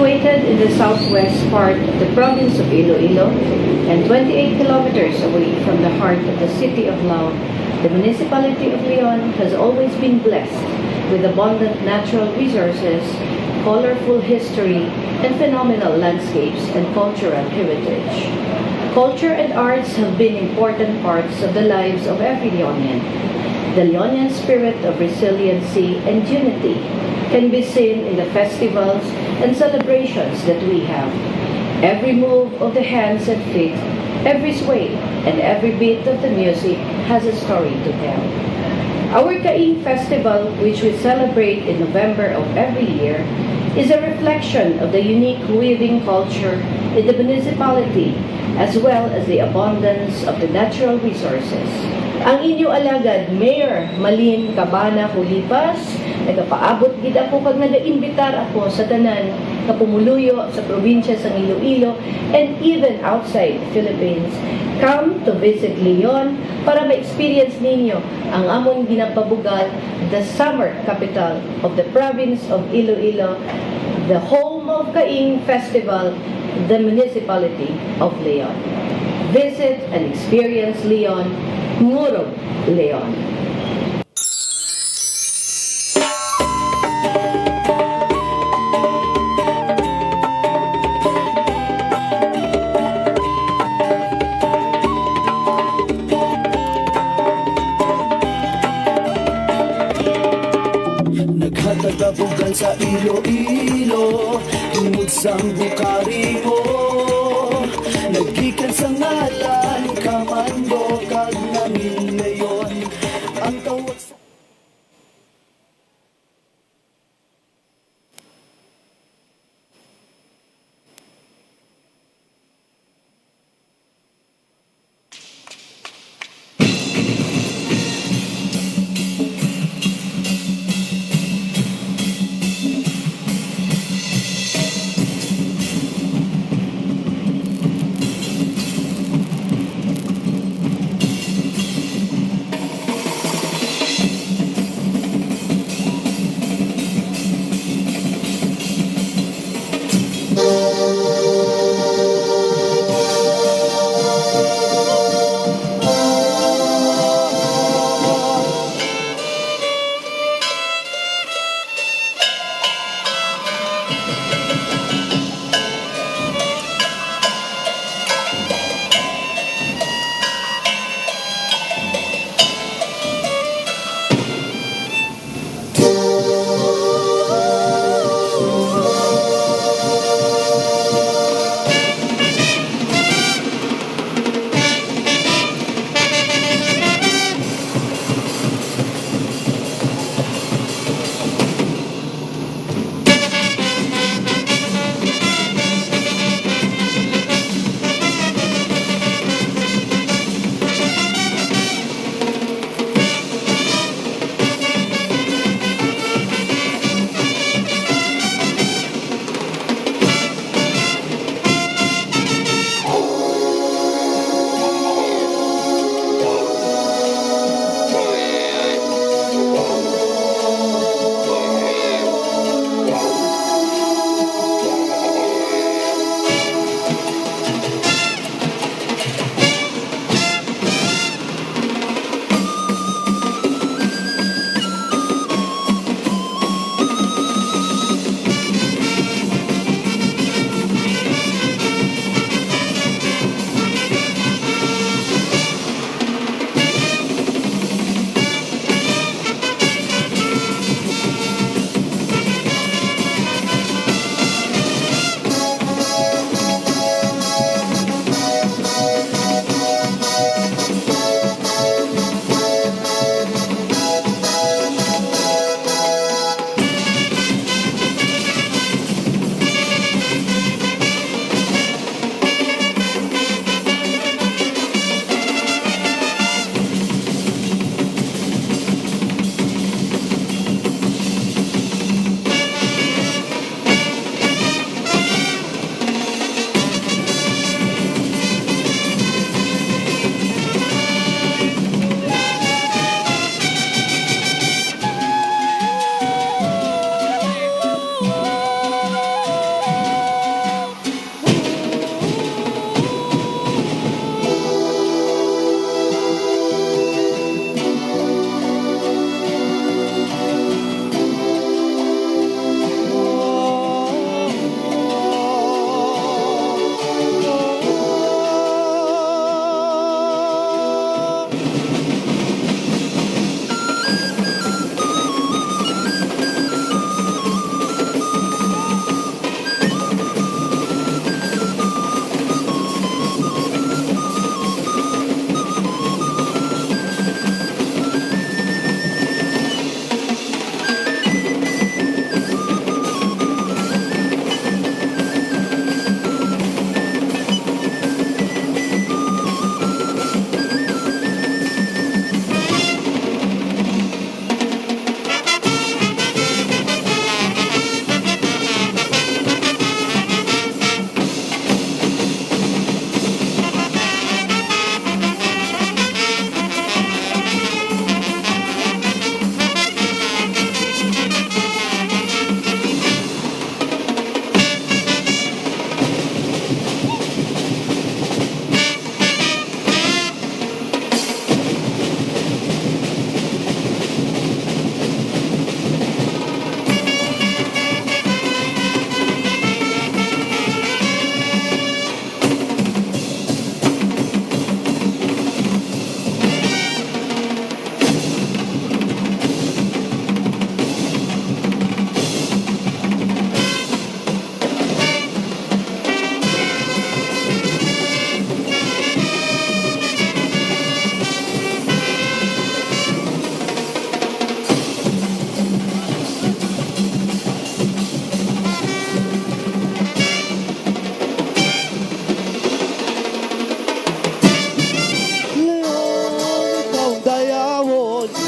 Situated in the southwest part of the province of Iloilo and 28 kilometers away from the heart of the city of Lao, the municipality of Leon has always been blessed with abundant natural resources, colorful history, and phenomenal landscapes and cultural heritage. Culture and arts have been important parts of the lives of every Leonian. The Leonian spirit of resiliency and unity can be seen in the festivals and celebrations that we have. Every move of the hands and feet, every sway, and every beat of the music has a story to tell. Our Kaing Festival, which we celebrate in November of every year, is a reflection of the unique weaving culture in the municipality as well as the abundance of the natural resources. Ang inyo alagad, Mayor Malin Cabana Hulipas, nagapaabot gid ako kag nagaimbitar ako sa tanan nga pumuluyo sa probinsya sa Iloilo and even outside the Philippines. Come to visit Leon para ma-experience ninyo ang amon ginapabugal, the summer capital of the province of Iloilo, the home of Kaing Festival, the municipality of Leon. Visit and experience Leon, Murog, Leon. Naghatagabugan sa Iloilo, tungod sang bukari mo. Nagikan sa ngalan, kamando, kag nangin ngayon. Ang tawag sa...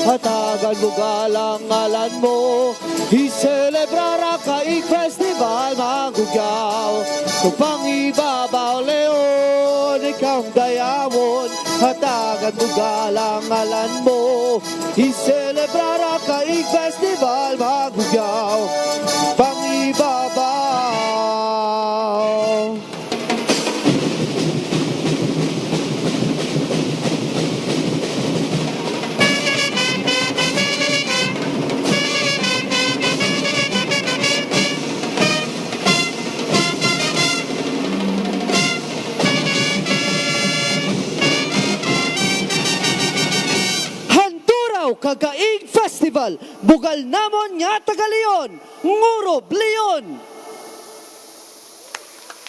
hatagan mo galang ngalan mo. Iselebrara Kaing Festival magugyaw. Kung pangibabaw leon, ikaw ang dayawon, hatagan mo galang ngalan mo. Iselebrara Kaing Festival magugyaw. Pangibabaw. Handuraw Kaing Festival, bugal namon nga Tagalion, Ngurob Leon.